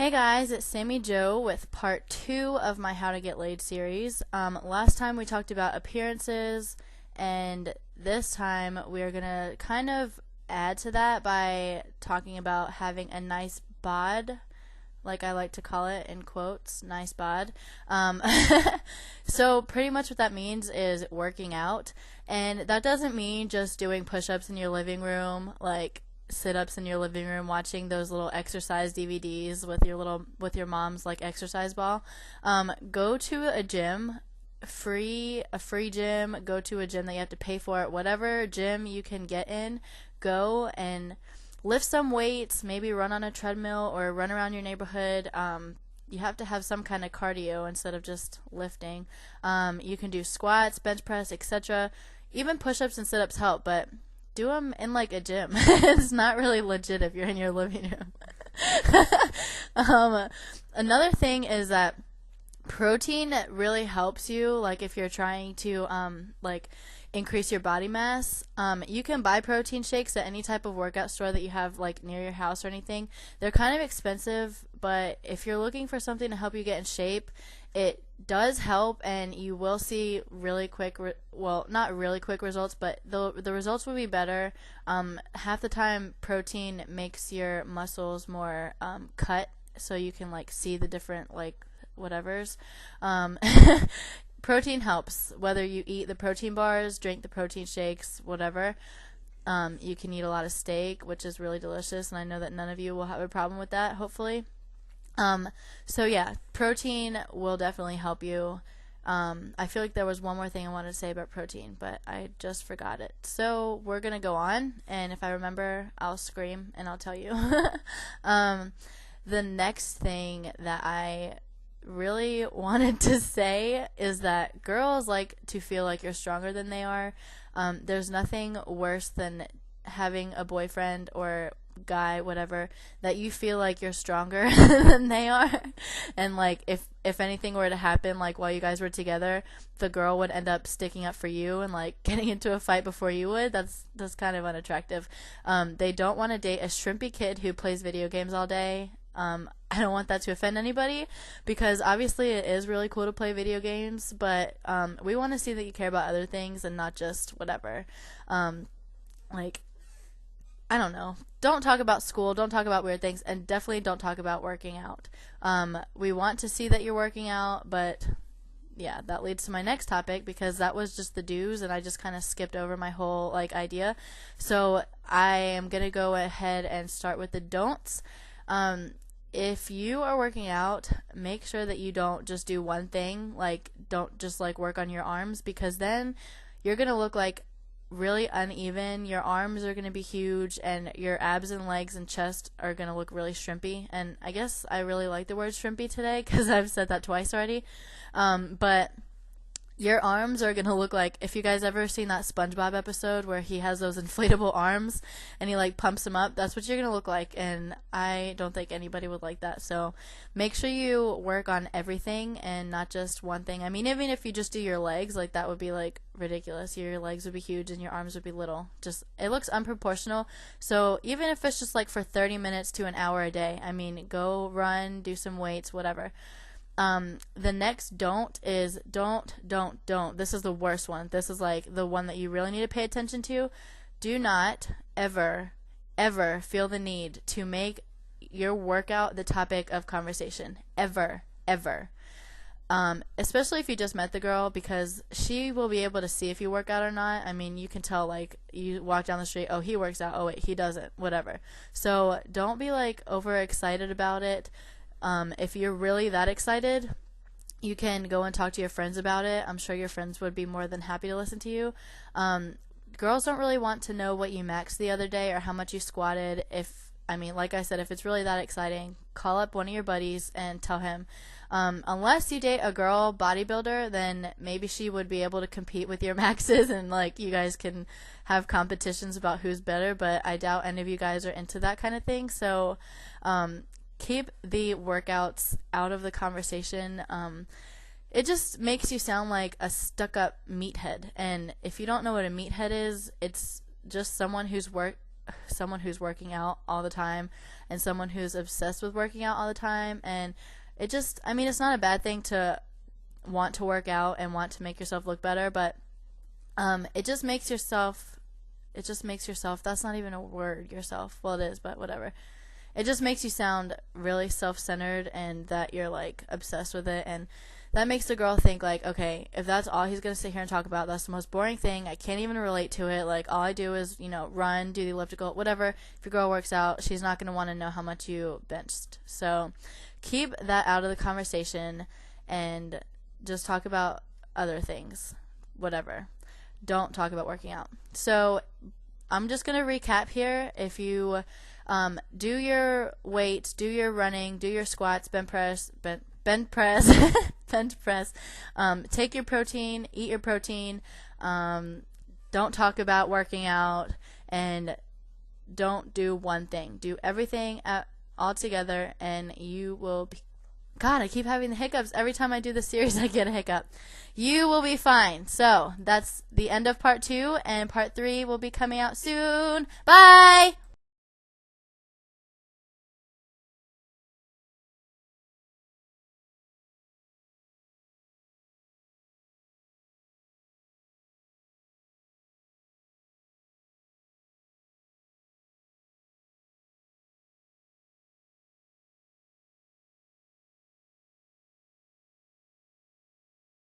Hey guys, it's Sammy Joe with part 2 of my How to Get Laid series. Last time we talked about appearances, and this time we are going to kind of add to that by talking about having a nice bod, like I like to call it in quotes, nice bod. So pretty much what that means is working out, and that doesn't mean just doing push-ups in your living room, like sit-ups in your living room watching those little exercise DVDs with your mom's like exercise ball. Go to a gym, a free gym. Go to a gym that you have to pay for. Whatever gym you can get in, go and lift some weights. Maybe run on a treadmill or run around your neighborhood. You have to have some kind of cardio instead of just lifting. You can do squats, bench press, etc. Even push-ups and sit-ups help, but do them in like a gym. It's not really legit if you're in your living room. Another thing is that protein really helps you, like if you're trying to like increase your body mass. You can buy protein shakes at any type of workout store that you have like near your house or anything. They're kind of expensive, but if you're looking for something to help you get in shape, it does help, and you will see really quick, well, not really quick results, but the results will be better. Half the time, protein makes your muscles more cut, so you can like see the different like whatevers. Protein helps, whether you eat the protein bars, drink the protein shakes, whatever. You can eat a lot of steak, which is really delicious, and I know that none of you will have a problem with that, hopefully. So yeah, protein will definitely help you. I feel like there was one more thing I wanted to say about protein, but I just forgot it. So we're gonna go on, and if I remember, I'll scream and I'll tell you. The next thing that I really wanted to say is that girls like to feel like you're stronger than they are. There's nothing worse than having a boyfriend or guy, whatever, that you feel like you're stronger than they are, and like if anything were to happen, like while you guys were together, the girl would end up sticking up for you and like getting into a fight before you would. That's kind of unattractive. They don't want to date a shrimpy kid who plays video games all day. I don't want that to offend anybody, because obviously it is really cool to play video games, but we want to see that you care about other things and not just whatever. Like, I don't know. Don't talk about school, don't talk about weird things, and definitely don't talk about working out. We want to see that you're working out, but yeah, that leads to my next topic, because that was just the do's and I just kind of skipped over my whole like idea. So I am going to go ahead and start with the don'ts. If you are working out, make sure that you don't just do one thing, like don't just like work on your arms, because then you're going to look like really uneven. Your arms are going to be huge, and your abs and legs and chest are going to look really shrimpy. And I guess I really like the word shrimpy today, because I've said that twice already. But your arms are going to look like, if you guys ever seen that SpongeBob episode where he has those inflatable arms and he like pumps them up, that's what you're going to look like, and I don't think anybody would like that. So make sure you work on everything and not just one thing. I mean, even if you just do your legs, like that would be like ridiculous. Your legs would be huge and your arms would be little. Just, it looks unproportional. So even if it's just like for 30 minutes to an hour a day, I mean, go run, do some weights, whatever. The next don't is don't. This is the worst one. This is like the one that you really need to pay attention to. Do not ever feel the need to make your workout the topic of conversation. Ever. Especially if you just met the girl, because she will be able to see if you work out or not. I mean, you can tell, like, you walk down the street, oh, he works out, oh, wait, he doesn't, whatever. So don't be, like, overexcited about it. If you're really that excited, you can go and talk to your friends about it. I'm sure your friends would be more than happy to listen to you. Girls don't really want to know what you maxed the other day or how much you squatted. Like I said, if it's really that exciting, call up one of your buddies and tell him. Unless you date a girl bodybuilder, then maybe she would be able to compete with your maxes, and like you guys can have competitions about who's better, but I doubt any of you guys are into that kind of thing. So, keep the workouts out of the conversation. It just makes you sound like a stuck-up meathead. And if you don't know what a meathead is, it's just someone who's working out all the time and someone who's obsessed with working out all the time. And I mean, it's not a bad thing to want to work out and want to make yourself look better, but it just makes yourself, that's not even a word, yourself. Well, it is, but whatever. It just makes you sound really self-centered and that you're like obsessed with it, and that makes the girl think like, okay, if that's all he's going to sit here and talk about, that's the most boring thing. I can't even relate to it. Like, all I do is, run, do the elliptical, whatever. If your girl works out, she's not going to want to know how much you benched. So keep that out of the conversation and just talk about other things, whatever. Don't talk about working out. So I'm just going to recap here. If you do your weights, do your running, do your squats, bench press, take your protein, eat your protein, don't talk about working out, and don't do one thing. Do everything all together, and you will be... God, I keep having the hiccups. Every time I do the series, I get a hiccup. You will be fine. So that's the end of part 2, and part 3 will be coming out soon. Bye!